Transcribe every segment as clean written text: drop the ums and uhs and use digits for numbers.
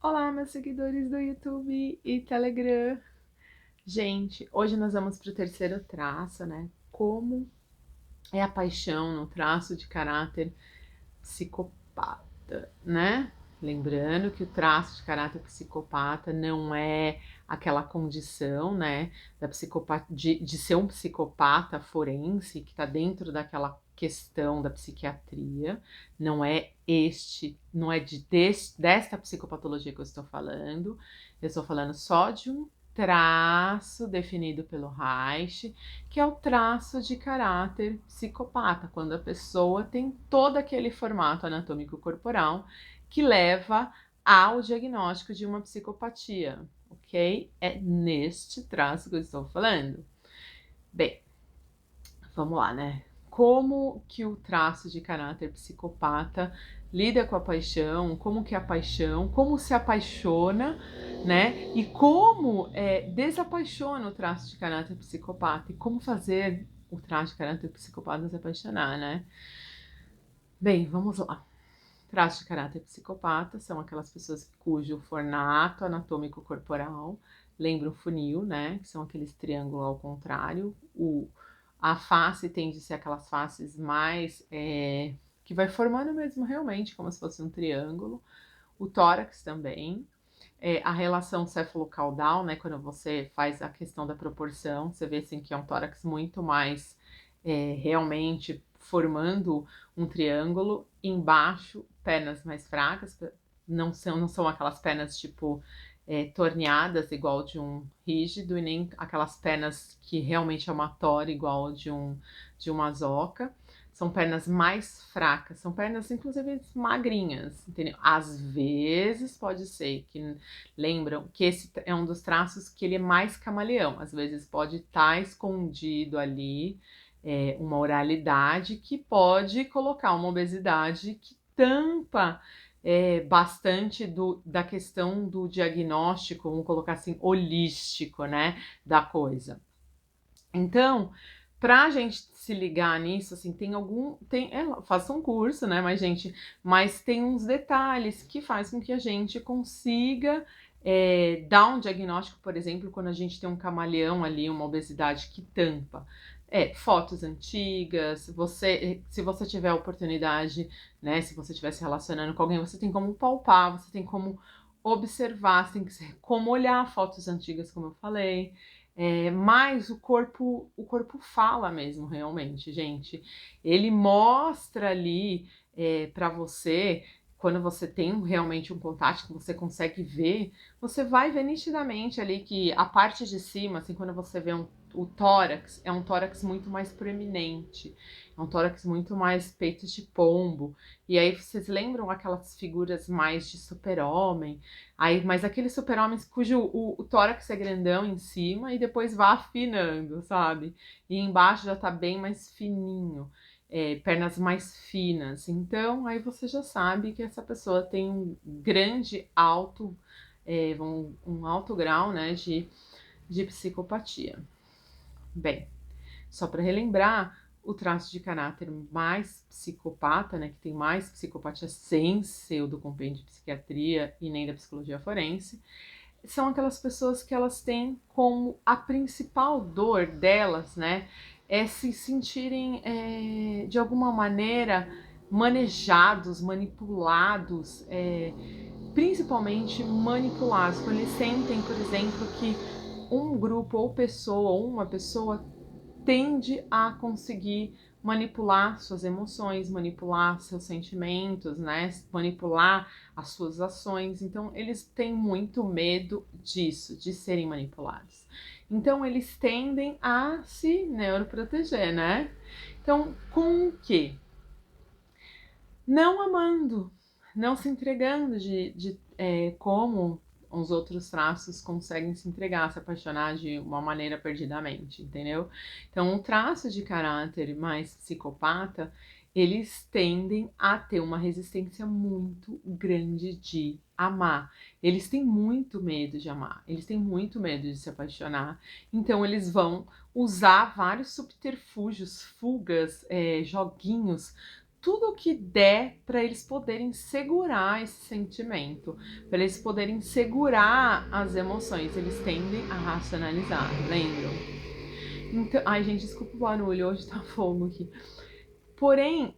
Olá, meus seguidores do YouTube e Telegram. Gente, hoje nós vamos para o terceiro traço, né? Como é a paixão no traço de caráter psicopata, né? Lembrando que o traço de caráter psicopata não é aquela condição, né, de ser um psicopata forense que está dentro daquela questão da psiquiatria. Não é não é desta psicopatologia que eu estou falando. Eu estou falando só de um traço definido pelo Reich, que é o traço de caráter psicopata, quando a pessoa tem todo aquele formato anatômico corporal que leva ao diagnóstico de uma psicopatia, ok? É neste traço que eu estou falando. Bem, vamos lá, né? Como que o traço de caráter psicopata lida com a paixão, como que é a paixão, como se apaixona, né? E como desapaixona o traço de caráter psicopata e como fazer o traço de caráter psicopata se apaixonar, né? Bem, vamos lá. Traços de caráter psicopata são aquelas pessoas cujo formato anatômico corporal lembra um funil, né? Que são aqueles triângulos ao contrário. A face tende a ser aquelas faces mais que vai formando mesmo realmente como se fosse um triângulo. O tórax também. A relação céfalo-caudal, né? Quando você faz a questão da proporção, você vê assim que é um tórax muito mais realmente formando um triângulo. Embaixo, pernas mais fracas, não são aquelas pernas tipo torneadas igual de um rígido, e nem aquelas pernas que realmente é uma tora igual de uma zoca. São pernas mais fracas, são pernas inclusive magrinhas, entendeu? Às vezes pode ser que lembram que esse é um dos traços que ele é mais camaleão, às vezes pode estar escondido ali uma oralidade que pode colocar uma obesidade que tampa bastante da questão do diagnóstico, vamos colocar assim, holístico, né, da coisa. Então, pra gente se ligar nisso, assim, faça um curso, né, mas tem uns detalhes que faz com que a gente consiga dar um diagnóstico, por exemplo, quando a gente tem um camaleão ali, uma obesidade que tampa. Fotos antigas, se você tiver a oportunidade, né, se você estiver se relacionando com alguém, você tem como palpar, você tem como observar, você tem como olhar fotos antigas, como eu falei. Mas o corpo fala mesmo, realmente, gente. Ele mostra ali para você, quando você tem realmente um contato que você consegue ver, você vai ver nitidamente ali que a parte de cima, assim, quando você vê o tórax, é um tórax muito mais proeminente, é um tórax muito mais peito de pombo. E aí vocês lembram aquelas figuras mais de super-homem? Aí, mas aqueles super-homens cujo o tórax é grandão em cima e depois vai afinando, sabe? E embaixo já tá bem mais fininho, pernas mais finas. Então, aí você já sabe que essa pessoa tem um grande um alto grau, né, de psicopatia. Bem, só para relembrar, o traço de caráter mais psicopata, né, que tem mais psicopatia sem ser o do compêndio de psiquiatria e nem da psicologia forense, são aquelas pessoas que elas têm como a principal dor delas, né, é se sentirem de alguma maneira manejados, manipulados, principalmente manipulados, quando eles sentem, por exemplo, que um grupo ou pessoa, ou uma pessoa tende a conseguir manipular suas emoções, manipular seus sentimentos, né? Manipular as suas ações. Então, eles têm muito medo disso, de serem manipulados. Então, eles tendem a se neuroproteger, né? Então, com o quê? Não amando, não se entregando como os outros traços conseguem se entregar, se apaixonar de uma maneira perdidamente, entendeu? Então, o traço de caráter mais psicopata, eles tendem a ter uma resistência muito grande de amar. Eles têm muito medo de amar, eles têm muito medo de se apaixonar, então eles vão usar vários subterfúgios, fugas, joguinhos tudo que der para eles poderem segurar esse sentimento, para eles poderem segurar as emoções. Eles tendem a racionalizar, lembram? Então, ai, gente, desculpa o barulho, hoje tá fogo aqui. Porém,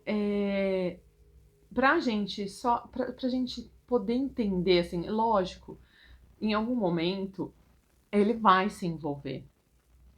pra gente pra gente poder entender, assim, lógico, em algum momento ele vai se envolver,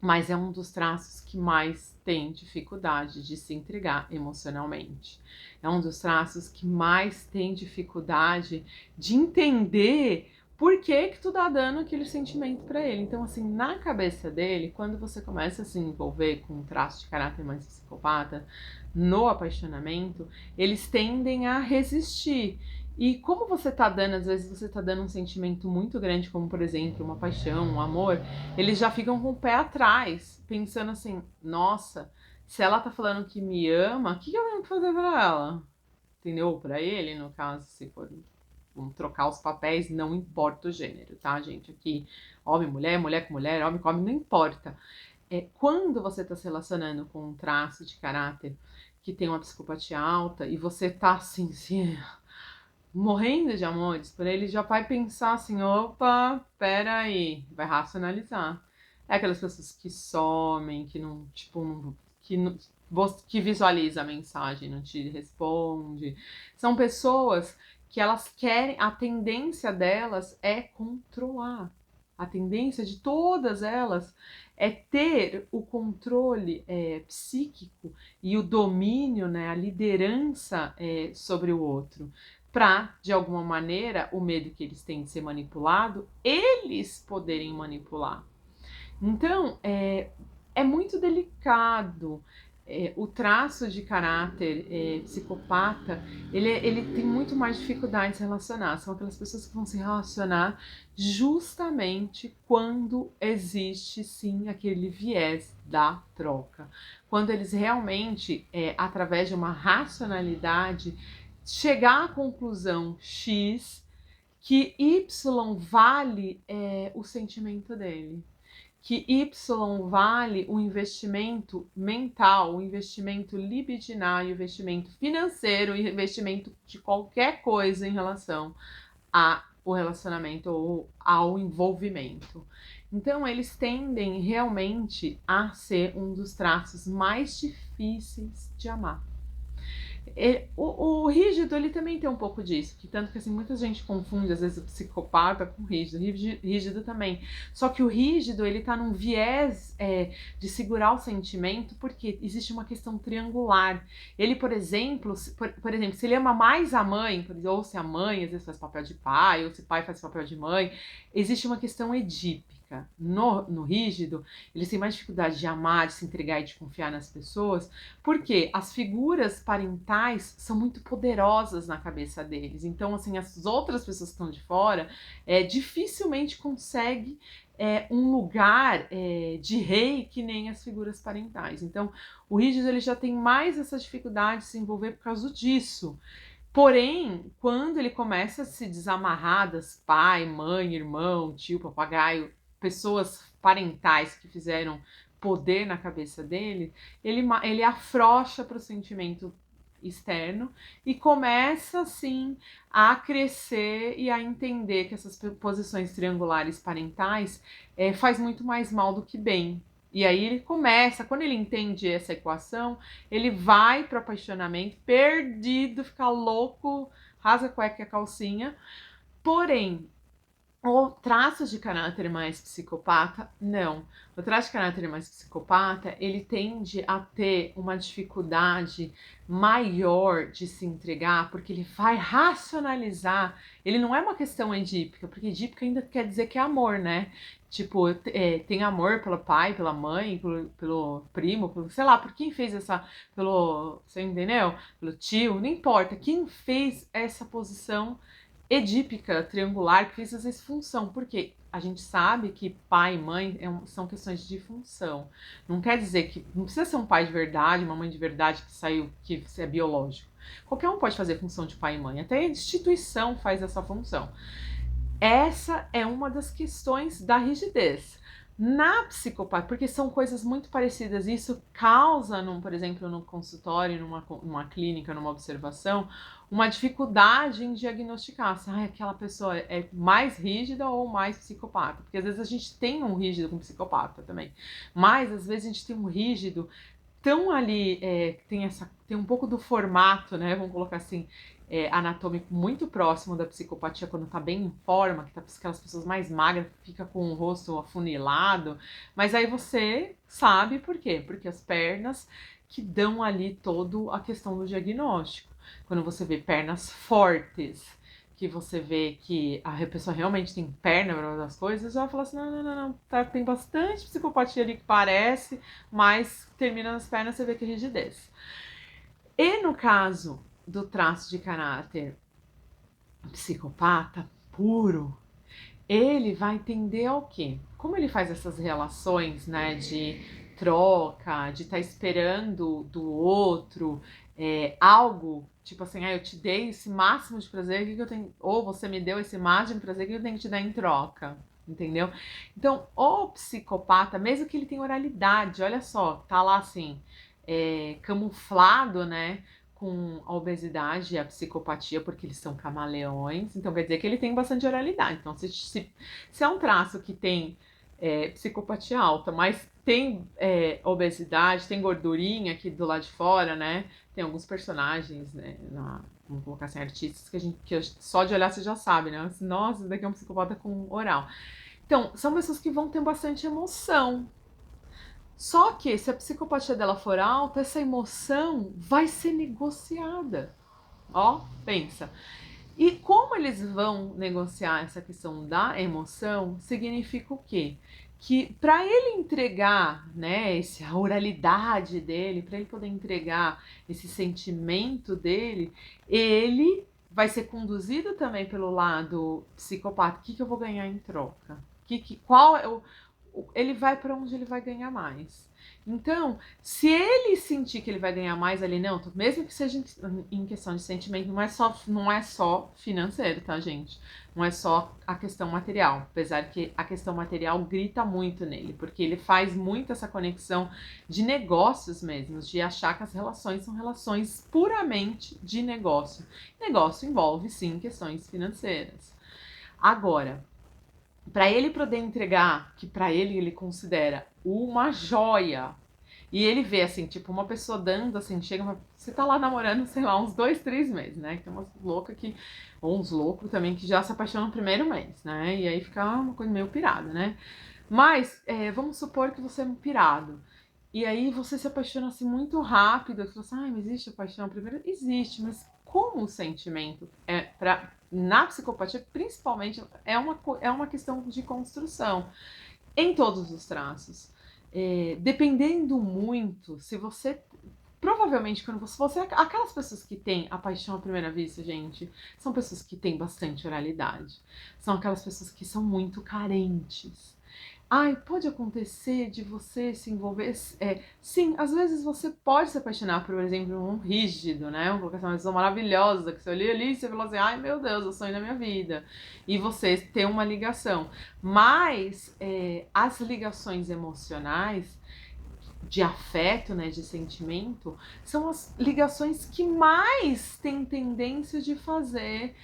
mas é um dos traços que mais tem dificuldade de se entregar emocionalmente. É um dos traços que mais tem dificuldade de entender por que que tu tá dando aquele sentimento para ele. Então, assim, na cabeça dele, quando você começa a se envolver com um traço de caráter mais psicopata, no apaixonamento, eles tendem a resistir. E como você tá dando, às vezes você tá dando um sentimento muito grande, como por exemplo, uma paixão, um amor, eles já ficam com o pé atrás, pensando assim, nossa, se ela tá falando que me ama, o que eu tenho que fazer pra ela? Entendeu? Pra ele, no caso, se for, vamos trocar os papéis, não importa o gênero, tá, gente? Aqui, homem, mulher, mulher com mulher, homem com homem, não importa. Quando você tá se relacionando com um traço de caráter que tem uma psicopatia alta e você tá assim, morrendo de amores por ele, já vai pensar assim, opa, peraí, vai racionalizar. É aquelas pessoas que somem, que não, tipo, que visualiza a mensagem, não te responde. São pessoas que elas querem, a tendência delas é controlar. A tendência de todas elas é ter o controle psíquico e o domínio, né, a liderança sobre o outro, para, de alguma maneira, o medo que eles têm de ser manipulado, eles poderem manipular. Então, é muito delicado. O traço de caráter psicopata, ele tem muito mais dificuldade de se relacionar. São aquelas pessoas que vão se relacionar justamente quando existe, sim, aquele viés da troca. Quando eles realmente, através de uma racionalidade, chegar à conclusão X que Y vale o sentimento dele, que Y vale o investimento mental, o investimento libidinal, o investimento financeiro, o investimento de qualquer coisa em relação ao relacionamento ou ao envolvimento. Então, eles tendem realmente a ser um dos traços mais difíceis de amar. O rígido, ele também tem um pouco disso, que tanto que assim, muita gente confunde às vezes o psicopata com o rígido também. Só que o rígido, ele tá num viés de segurar o sentimento, porque existe uma questão triangular. Ele, por exemplo, se ele ama mais a mãe, ou se a mãe às vezes faz papel de pai, ou se o pai faz papel de mãe, existe uma questão edípica. No rígido, eles têm mais dificuldade de amar, de se entregar e de confiar nas pessoas, porque as figuras parentais são muito poderosas na cabeça deles. Então, assim, as outras pessoas que estão de fora dificilmente conseguem um lugar de rei que nem as figuras parentais. Então, o rígido ele já tem mais essa dificuldade de se envolver por causa disso. Porém, quando ele começa a se desamarrar das pai, mãe, irmão, tio, papagaio, pessoas parentais que fizeram poder na cabeça dele, ele afrouxa para o sentimento externo e começa assim a crescer e a entender que essas posições triangulares parentais faz muito mais mal do que bem. E aí ele começa, quando ele entende essa equação, ele vai para o apaixonamento, perdido, fica louco, rasga a cueca e a calcinha. Porém, o traço de caráter mais psicopata, não. O traço de caráter mais psicopata, ele tende a ter uma dificuldade maior de se entregar, porque ele vai racionalizar. Ele não é uma questão edípica, porque edípica ainda quer dizer que é amor, né? Tipo, tem amor pelo pai, pela mãe, pelo primo, sei lá, por quem fez você entendeu? Pelo tio, não importa. Quem fez essa posição edípica, triangular, que fez essa função, porque a gente sabe que pai e mãe são questões de função. Não quer dizer que não precisa ser um pai de verdade, uma mãe de verdade que é biológico. Qualquer um pode fazer função de pai e mãe, até a instituição faz essa função. Essa é uma das questões da rigidez. Na psicopata, porque são coisas muito parecidas, isso causa, por exemplo, no consultório, numa clínica, numa observação, uma dificuldade em diagnosticar se aquela pessoa é mais rígida ou mais psicopata. Porque às vezes a gente tem um rígido com psicopata também, mas às vezes a gente tem um rígido tão ali, tem um pouco do formato, né? Vamos colocar assim, anatômico muito próximo da psicopatia quando tá bem em forma, que tá aquelas pessoas mais magras, fica com o rosto afunilado, mas aí você sabe por quê? Porque as pernas que dão ali toda a questão do diagnóstico. Quando você vê pernas fortes, que você vê que a pessoa realmente tem perna para fazer as coisas, já fala assim, não, tá, tem bastante psicopatia ali que parece, mas termina nas pernas, você vê que é rigidez. E no caso do traço de caráter psicopata puro, ele vai tender ao quê? Como ele faz essas relações, né, de troca, de estar esperando do outro algo, tipo assim, eu te dei esse máximo de prazer, o que eu tenho? Ou você me deu esse máximo de prazer, o que eu tenho que te dar em troca? Entendeu? Então, o psicopata, mesmo que ele tenha oralidade, olha só, tá lá assim, camuflado, né? Com a obesidade e a psicopatia, porque eles são camaleões, então quer dizer que ele tem bastante oralidade. Então, se é um traço que tem psicopatia alta, mas tem obesidade, tem gordurinha aqui do lado de fora, né? Tem alguns personagens, né? Vamos colocar assim, artistas que só de olhar você já sabe, né? Nossa, esse daqui é um psicopata com oral. Então, são pessoas que vão ter bastante emoção. Só que se a psicopatia dela for alta, essa emoção vai ser negociada. Ó, pensa. E como eles vão negociar essa questão da emoção, significa o quê? Que para ele entregar, né, a oralidade dele, para ele poder entregar esse sentimento dele, ele vai ser conduzido também pelo lado psicopata. O que eu vou ganhar em troca? Qual é ele vai para onde ele vai ganhar mais. Então, se ele sentir que ele vai ganhar mais ali, não, mesmo que seja em questão de sentimento, não é só financeiro, tá, gente? Não é só a questão material, apesar que a questão material grita muito nele, porque ele faz muito essa conexão de negócios mesmo, de achar que as relações são relações puramente de negócio. Negócio envolve, sim, questões financeiras. Agora, para ele poder entregar, que para ele considera uma joia, e ele vê assim, tipo, uma pessoa dando assim, chega, você tá lá namorando, sei lá, uns 2, 3 meses, né? Tem umas loucas que, ou uns loucos também que já se apaixonam no primeiro mês, né? E aí fica uma coisa meio pirada, né? Mas vamos supor que você é um pirado. E aí você se apaixona assim muito rápido, você fala assim, mas existe a paixão primeiro? Existe, mas como o sentimento na psicopatia, principalmente, é uma questão de construção em todos os traços. Dependendo muito, se você. Provavelmente, quando você. Aquelas pessoas que têm a paixão à primeira vista, gente, são pessoas que têm bastante oralidade. São aquelas pessoas que são muito carentes. Ai, pode acontecer de você se envolver. Sim, às vezes você pode se apaixonar por exemplo, um rígido, né? Uma pessoa maravilhosa, que você olha ali e você falou assim, ai meu Deus, é o sonho da minha vida. E você tem uma ligação. Mas as ligações emocionais de afeto, né, de sentimento, são as ligações que mais têm tendência de fazer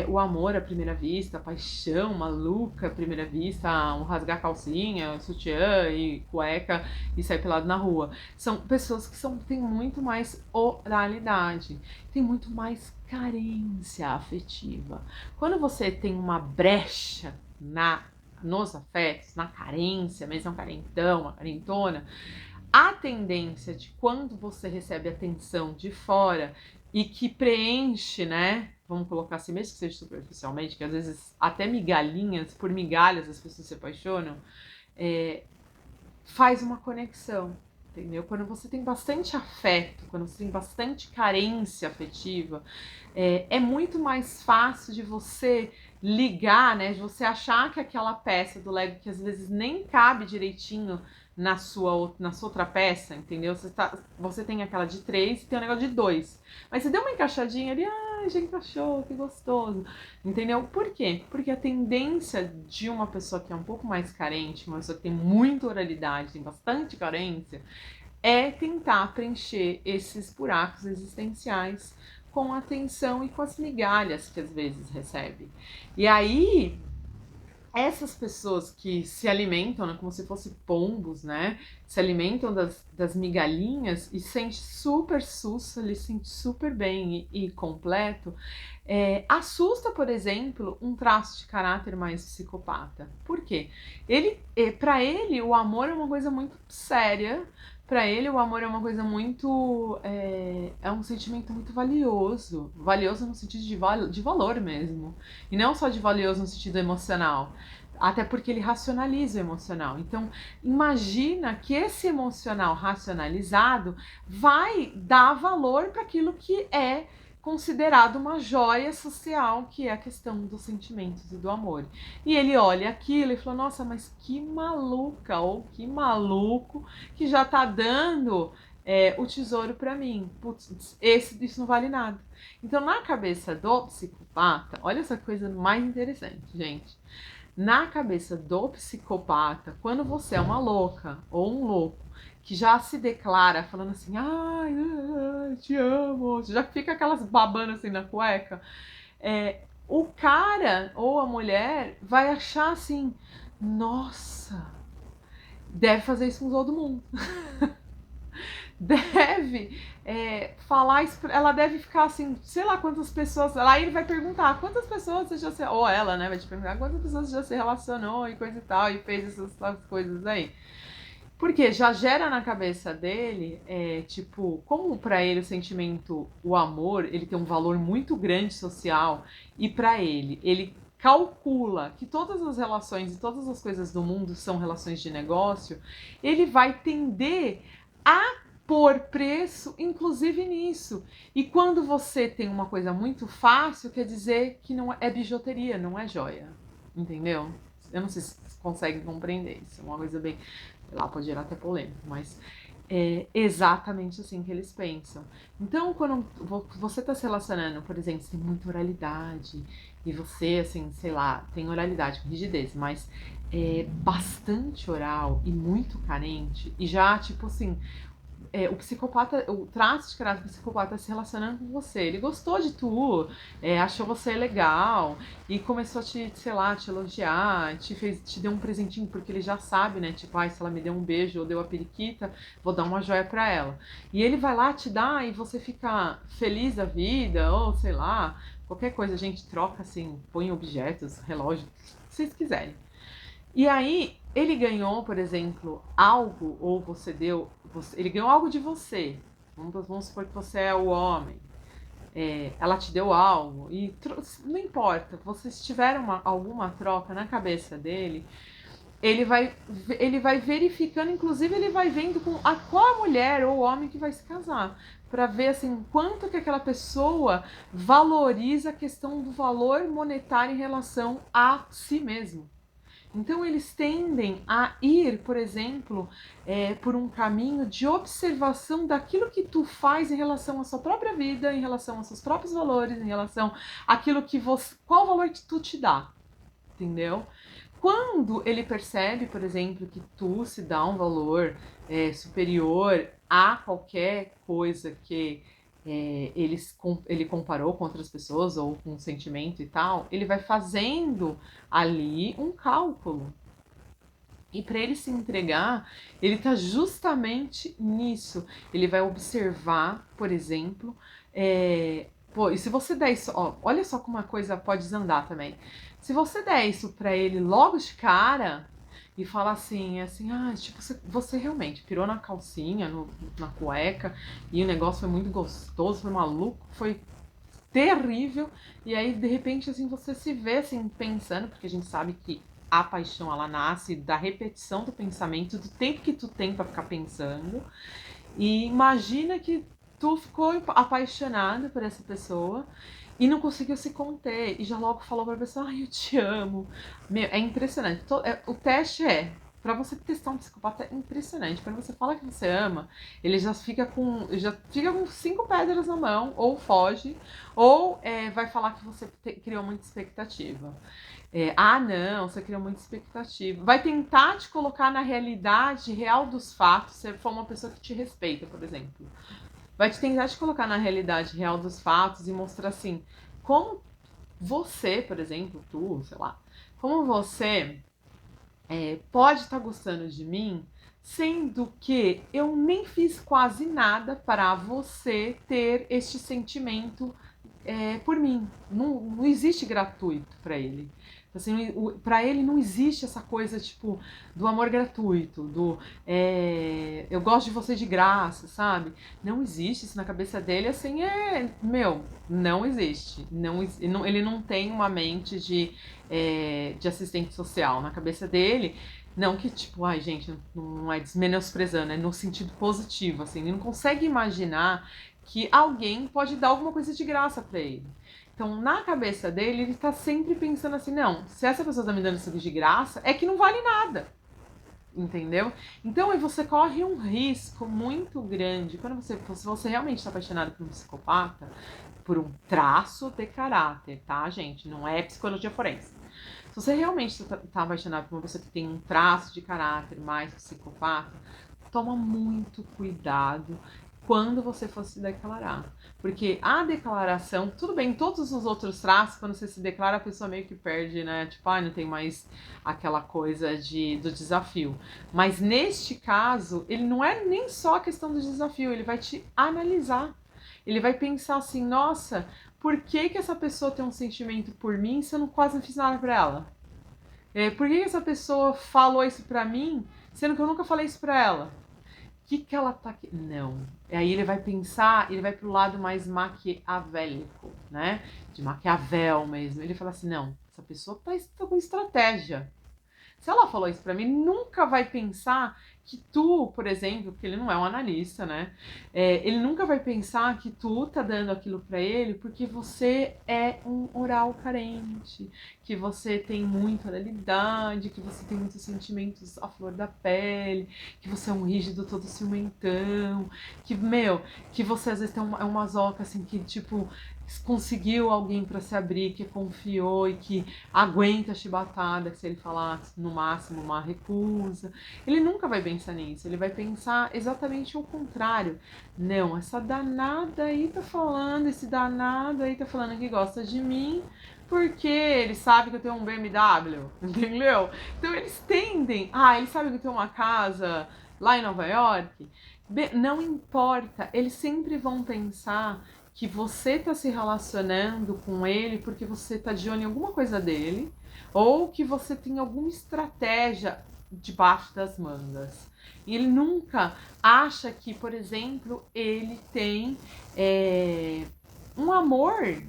o amor à primeira vista, a paixão maluca à primeira vista, um rasgar calcinha, sutiã e cueca e sair pelado na rua. São pessoas que têm muito mais oralidade, tem muito mais carência afetiva. Quando você tem uma brecha nos afetos, na carência, mesmo um carentão, uma carentona, a tendência de quando você recebe atenção de fora e que preenche, né? Vamos colocar assim, mesmo que seja superficialmente, que às vezes até migalhinhas, por migalhas as pessoas se apaixonam, faz uma conexão, entendeu? Quando você tem bastante afeto, quando você tem bastante carência afetiva, é muito mais fácil de você ligar, né? De você achar que aquela peça do Lego que às vezes nem cabe direitinho na sua outra peça, entendeu? Você tem aquela de 3 e tem o negócio de 2. Mas você deu uma encaixadinha ali, ai, já encaixou, que gostoso. Entendeu? Por quê? Porque a tendência de uma pessoa que é um pouco mais carente, uma pessoa que tem muita oralidade, tem bastante carência, é tentar preencher esses buracos existenciais com a atenção e com as migalhas que às vezes recebe. E aí, essas pessoas que se alimentam, né, como se fossem pombos, né, se alimentam das migalhinhas e sente super sussa, ele se sente super bem e completo, assusta, por exemplo, um traço de caráter mais psicopata. Por quê? Para ele, o amor é uma coisa muito séria. Para ele, o amor é uma coisa muito. É um sentimento muito valioso. Valioso no sentido de valor mesmo. E não só de valioso no sentido emocional. Até porque ele racionaliza o emocional. Então, imagina que esse emocional racionalizado vai dar valor para aquilo que é considerado uma joia social, que é a questão dos sentimentos e do amor. E ele olha aquilo e fala, nossa, mas que maluca ou que maluco que já tá dando o tesouro para mim. Putz, isso não vale nada. Então, na cabeça do psicopata, olha essa coisa mais interessante, gente. Na cabeça do psicopata, quando você é uma louca ou um louco que já se declara falando assim, ai, te amo, já fica aquelas babando assim na cueca, o cara ou a mulher vai achar assim, nossa, deve fazer isso com todo mundo. Deve falar isso, ela deve ficar assim, sei lá quantas pessoas, lá ele vai perguntar quantas pessoas você já se, ou ela, né, vai te perguntar quantas pessoas você já se relacionou e coisa e tal, e fez essas coisas aí. Porque já gera na cabeça dele, tipo, como para ele o sentimento, o amor, ele tem um valor muito grande social, e para ele calcula que todas as relações e todas as coisas do mundo são relações de negócio, ele vai tender a pôr preço, inclusive nisso. E quando você tem uma coisa muito fácil, quer dizer que não é bijuteria, não é joia. Entendeu? Eu não sei se vocês conseguem compreender isso. É uma coisa bem... Lá pode gerar até polêmica, mas é exatamente assim que eles pensam. Então, quando você está se relacionando, por exemplo, você tem muita oralidade, e você, assim, sei lá, tem oralidade com rigidez, mas é bastante oral e muito carente, e já, tipo assim, o psicopata, o traço de caráter do psicopata se relacionando com você. Ele gostou de tu, achou você legal e começou a te, sei lá, te elogiar, te deu um presentinho porque ele já sabe, né? Tipo, ai, se ela me deu um beijo ou deu a periquita, vou dar uma joia pra ela. E ele vai lá te dar e você fica feliz da vida, ou sei lá, qualquer coisa a gente troca assim, põe objetos, relógio, o que vocês quiserem. E aí, ele ganhou, por exemplo, algo, ou você deu, ele ganhou algo de você. Vamos supor que você é o homem. Ela te deu algo, e não importa, vocês tiveram alguma troca na cabeça dele, ele vai verificando, inclusive ele vai vendo com qual a mulher ou o homem que vai se casar, para ver assim quanto que aquela pessoa valoriza a questão do valor monetário em relação a si mesmo. Então eles tendem a ir, por exemplo, por um caminho de observação daquilo que tu faz em relação à sua própria vida, em relação aos seus próprios valores, em relação àquilo que você, qual valor que tu te dá, entendeu? Quando ele percebe, por exemplo, que tu se dá um valor superior a qualquer coisa que ele comparou com outras pessoas ou com um sentimento e tal, ele vai fazendo ali um cálculo. E para ele se entregar, ele está justamente nisso. Ele vai observar, por exemplo, e se você der isso, ó, olha só como uma coisa pode desandar também. Se você der isso para ele logo de cara e falar assim, tipo, você realmente pirou na calcinha, na cueca, e o negócio foi muito gostoso, foi maluco, foi terrível, e aí de repente assim você se vê assim pensando, porque a gente sabe que a paixão ela nasce da repetição do pensamento, do tempo que tu tem para ficar pensando, e imagina que tu ficou apaixonado por essa pessoa e não conseguiu se conter e já logo falou pra pessoa, ai, eu te amo. Meu, é impressionante. O teste pra você testar um psicopata é impressionante. Quando você fala que você ama, ele já fica com 5 pedras na mão, ou foge, ou vai falar que você criou muita expectativa. Não, você criou muita expectativa. Vai tentar te colocar na realidade real dos fatos, se for uma pessoa que te respeita, por exemplo. Vai te tentar te colocar na realidade real dos fatos e mostrar assim, como você, por exemplo, tu, sei lá, como você pode estar gostando de mim, sendo que eu nem fiz quase nada para você ter este sentimento por mim. Não existe gratuito para ele. Assim, para ele não existe essa coisa tipo do amor gratuito, do eu gosto de você de graça, sabe? Não existe isso na cabeça dele, assim, não existe. Ele não tem uma mente de assistente social na cabeça dele. Não que, tipo, ai, gente, não é desmenosprezando, é no sentido positivo, assim. Ele não consegue imaginar que alguém pode dar alguma coisa de graça pra ele. Então, na cabeça dele, ele tá sempre pensando assim, não, se essa pessoa tá me dando isso de graça, é que não vale nada. Entendeu? Então, aí você corre um risco muito grande. Se você realmente está apaixonado por um psicopata, por um traço de caráter, tá, gente? Não é psicologia forense. Se você realmente tá apaixonado por uma pessoa que tem um traço de caráter mais psicopata, toma muito cuidado quando você for se declarar. Porque a declaração, tudo bem, todos os outros traços, quando você se declara, a pessoa meio que perde, né? Tipo, não tem mais aquela coisa do desafio. Mas neste caso, ele não é nem só a questão do desafio, ele vai te analisar. Ele vai pensar assim, nossa, por que essa pessoa tem um sentimento por mim se eu quase não fiz nada pra ela? Por que essa pessoa falou isso pra mim, sendo que eu nunca falei isso pra ela? O que ela tá aqui? Não. Aí ele vai pensar, ele vai pro lado mais maquiavélico, né? De Maquiavel mesmo. Ele fala assim, não, essa pessoa tá com estratégia. Se ela falou isso pra mim, nunca vai pensar que tu, por exemplo, porque ele não é um analista, né? Ele nunca vai pensar que tu tá dando aquilo pra ele porque você é um oral carente, que você tem muita oralidade, que você tem muitos sentimentos à flor da pele, que você é um rígido todo ciumentão, que você às vezes tem uma masoca assim que, tipo, conseguiu alguém pra se abrir, que confiou e que aguenta a chibatada, que se ele falar no máximo uma recusa. Ele nunca vai pensar nisso, ele vai pensar exatamente o contrário. Não, essa danada aí tá falando, esse danado aí tá falando que gosta de mim porque ele sabe que eu tenho um BMW, entendeu? Então eles tendem, ele sabe que eu tenho uma casa lá em Nova York. Não importa, eles sempre vão pensar que você tá se relacionando com ele porque você tá de olho em alguma coisa dele, ou que você tem alguma estratégia debaixo das mangas. E ele nunca acha que, por exemplo, ele tem um amor,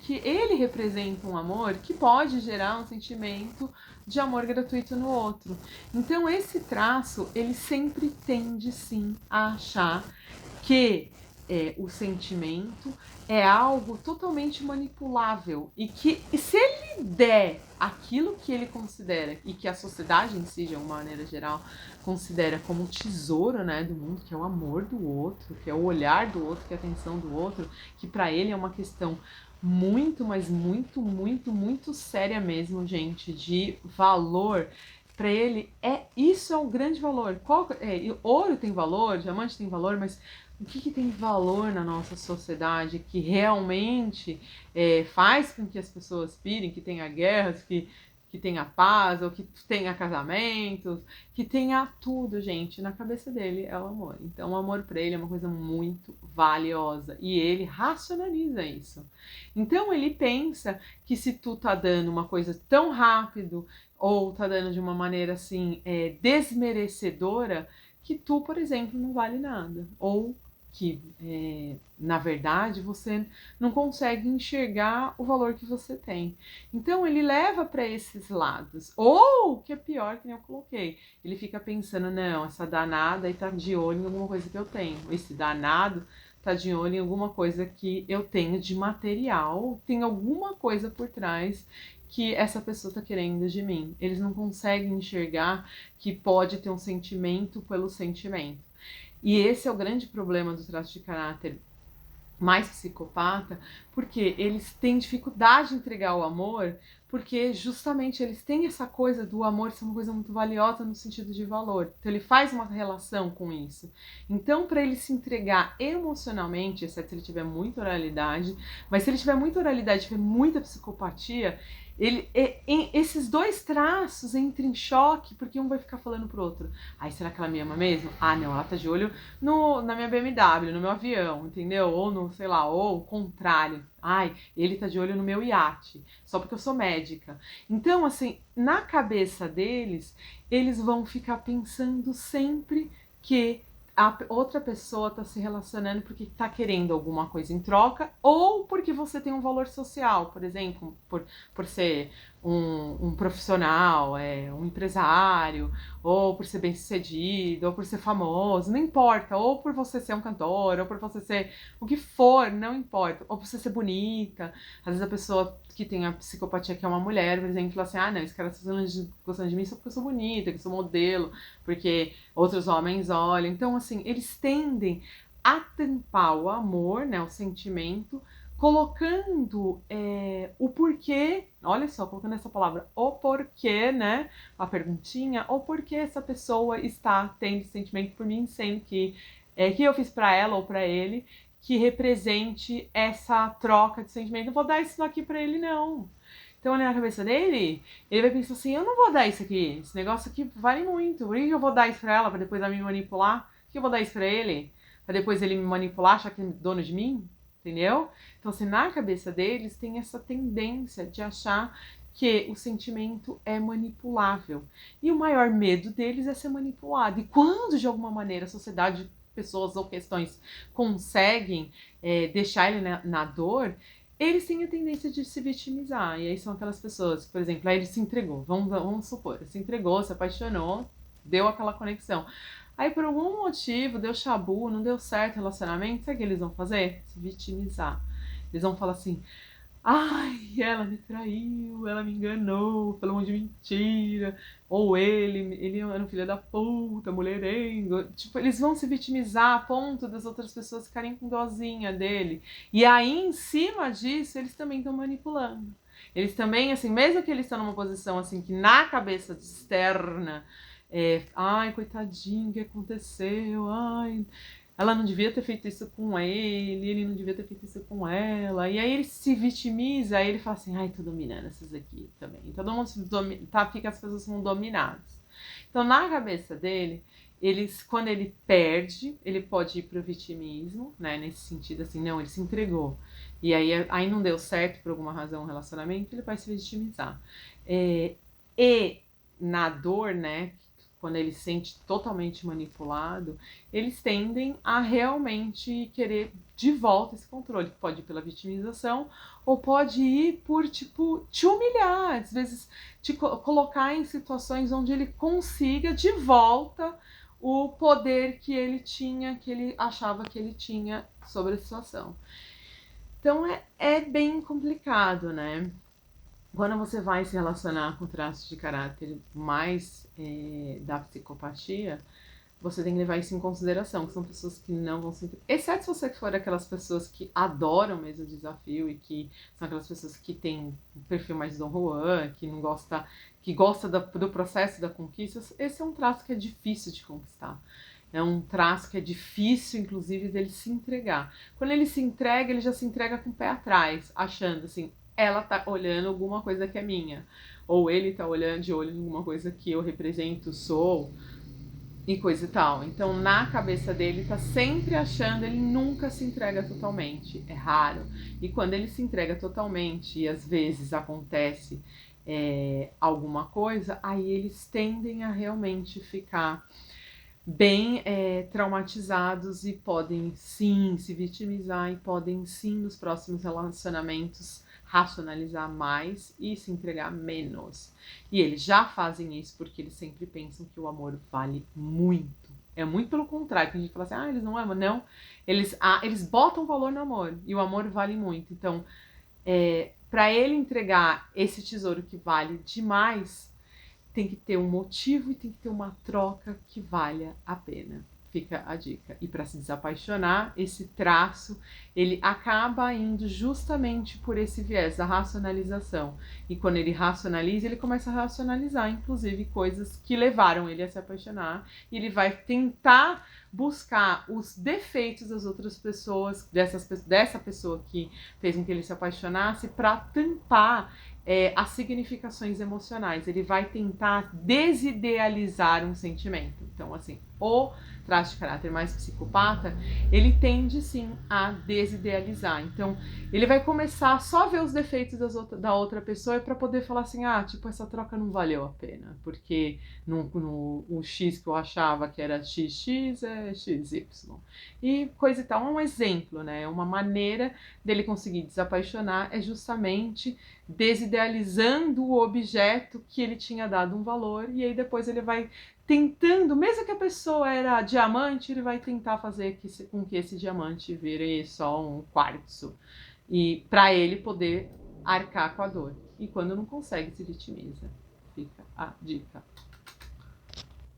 que ele representa um amor que pode gerar um sentimento de amor gratuito no outro. Então esse traço, ele sempre tende sim a achar que o sentimento é algo totalmente manipulável e que se ele der aquilo que ele considera e que a sociedade em si, de uma maneira geral, considera como o tesouro, né, do mundo, que é o amor do outro, que é o olhar do outro, que é a atenção do outro, que para ele é uma questão muito, mas muito, muito, muito séria mesmo, gente, de valor. Para ele, isso é um grande valor. Ouro tem valor, diamante tem valor, mas o que tem valor na nossa sociedade que realmente faz com que as pessoas pirem, que tenha guerras, que tenha paz, ou que tenha casamentos, que tenha tudo, gente. Na cabeça dele é o amor. Então o amor para ele é uma coisa muito valiosa e ele racionaliza isso. Então ele pensa que se tu tá dando uma coisa tão rápido ou tá dando de uma maneira assim desmerecedora, que tu, por exemplo, não vale nada. Ou que, na verdade, você não consegue enxergar o valor que você tem. Então, ele leva para esses lados. Ou, o que é pior, que nem eu coloquei, ele fica pensando, não, essa danada aí tá de olho em alguma coisa que eu tenho. Esse danado tá de olho em alguma coisa que eu tenho de material, tem alguma coisa por trás que essa pessoa está querendo de mim. Eles não conseguem enxergar que pode ter um sentimento pelo sentimento. E esse é o grande problema do traço de caráter mais psicopata, porque eles têm dificuldade de entregar o amor, porque justamente eles têm essa coisa do amor ser uma coisa muito valiosa no sentido de valor. Então ele faz uma relação com isso. Então, para ele se entregar emocionalmente, exceto se ele tiver muita oralidade, mas se ele tiver muita oralidade, tiver muita psicopatia, esses dois traços entram em choque, porque um vai ficar falando pro outro: ai, será que ela me ama mesmo? Ah, não, ela tá de olho na minha BMW, no meu avião, entendeu? Ou no, sei lá, ou o contrário. Ai, ele tá de olho no meu iate, só porque eu sou médica. Então, assim, na cabeça deles, eles vão ficar pensando sempre que a outra pessoa tá se relacionando porque tá querendo alguma coisa em troca, ou porque você tem um valor social, por exemplo, por ser um profissional, um empresário, ou por ser bem sucedido, ou por ser famoso, não importa, ou por você ser um cantor, ou por você ser o que for, não importa, ou por você ser bonita. Às vezes a pessoa que tem a psicopatia, que é uma mulher, por exemplo, fala assim: ah, não, esse cara tá gostando de mim só porque eu sou bonita, que eu sou modelo, porque outros homens olham. Então, assim, eles tendem a tampar o amor, né, o sentimento, colocando o porquê, olha só, colocando essa palavra, o porquê, né, a perguntinha, o porquê essa pessoa está tendo sentimento por mim, sendo que eu fiz para ela ou para ele, que represente essa troca de sentimento. Não vou dar isso aqui para ele, não. Então, na cabeça dele, ele vai pensar assim: eu não vou dar isso aqui, esse negócio aqui vale muito, por que eu vou dar isso pra ela, pra depois ela me manipular? Por que eu vou dar isso pra ele? Pra depois ele me manipular, achar que é dono de mim? Entendeu? Então, assim, na cabeça deles tem essa tendência de achar que o sentimento é manipulável. E o maior medo deles é ser manipulado. E quando, de alguma maneira, a sociedade, pessoas ou questões conseguem deixar ele na dor, eles têm a tendência de se vitimizar. E aí são aquelas pessoas, por exemplo, aí ele se entregou, vamos supor, ele se entregou, se apaixonou, deu aquela conexão. Aí por algum motivo deu chabu, não deu certo o relacionamento, sabe o que eles vão fazer? Se vitimizar. Eles vão falar assim: ai, ela me traiu, ela me enganou, falou um monte de mentira. Ou ele era um filho da puta, mulherengo. Tipo, eles vão se vitimizar a ponto das outras pessoas ficarem com dozinha dele. E aí, em cima disso, eles também estão manipulando. Eles também, assim, mesmo que eles estão numa posição, assim, que na cabeça externa, ai, coitadinho, o que aconteceu? Ai, ela não devia ter feito isso com ele não devia ter feito isso com ela. E aí ele se vitimiza, aí ele fala assim: ai, tô dominando essas aqui também. Todo mundo fica, as pessoas são dominadas. Então, na cabeça dele, quando ele perde, ele pode ir pro vitimismo, né? Nesse sentido, assim, não, ele se entregou. E aí não deu certo por alguma razão o relacionamento, ele vai se vitimizar. E na dor, né? Quando ele se sente totalmente manipulado, eles tendem a realmente querer de volta esse controle, que pode ir pela vitimização ou pode ir por, tipo, te humilhar, às vezes te colocar em situações onde ele consiga de volta o poder que ele tinha, que ele achava que ele tinha sobre a situação. Então é bem complicado, né? Quando você vai se relacionar com traços de caráter mais da psicopatia, você tem que levar isso em consideração, que são pessoas que não vão se... Exceto se você for aquelas pessoas que adoram mesmo o desafio e que são aquelas pessoas que têm um perfil mais Dom Juan, que gosta do processo da conquista. Esse é um traço que é difícil de conquistar. É um traço que é difícil, inclusive, dele se entregar. Quando ele se entrega, ele já se entrega com o pé atrás, achando assim: ela tá olhando alguma coisa que é minha, ou ele tá olhando de olho em alguma coisa que eu represento, sou, e coisa e tal. Então, na cabeça dele, tá sempre achando, ele nunca se entrega totalmente, é raro. E quando ele se entrega totalmente, e às vezes acontece alguma coisa, aí eles tendem a realmente ficar bem traumatizados e podem sim se vitimizar e podem sim nos próximos relacionamentos racionalizar mais e se entregar menos. E eles já fazem isso porque eles sempre pensam que o amor vale muito. É muito pelo contrário, que a gente fala assim: ah, eles não amam. Não, eles botam valor no amor e o amor vale muito. Então, para ele entregar esse tesouro que vale demais, tem que ter um motivo e tem que ter uma troca que valha a pena. Fica a dica. E para se desapaixonar, esse traço, ele acaba indo justamente por esse viés da racionalização. E quando ele racionaliza, ele começa a racionalizar, inclusive, coisas que levaram ele a se apaixonar. E ele vai tentar buscar os defeitos das outras pessoas, dessa pessoa que fez com que ele se apaixonasse, para tampar as significações emocionais. Ele vai tentar desidealizar um sentimento. Então, assim, o traço de caráter mais psicopata, ele tende sim a desidealizar. Então, ele vai começar só a ver os defeitos da outra pessoa para poder falar assim, tipo, essa troca não valeu a pena, porque o X que eu achava que era XX é XY. E coisa e tal, é um exemplo, né? Uma maneira dele conseguir desapaixonar é justamente desidealizando o objeto que ele tinha dado um valor, e aí depois ele vai tentando, mesmo que a pessoa era diamante, ele vai tentar fazer com que esse diamante vire só um quartzo, e para ele poder arcar com a dor. E quando não consegue, se vitimiza. Fica a dica.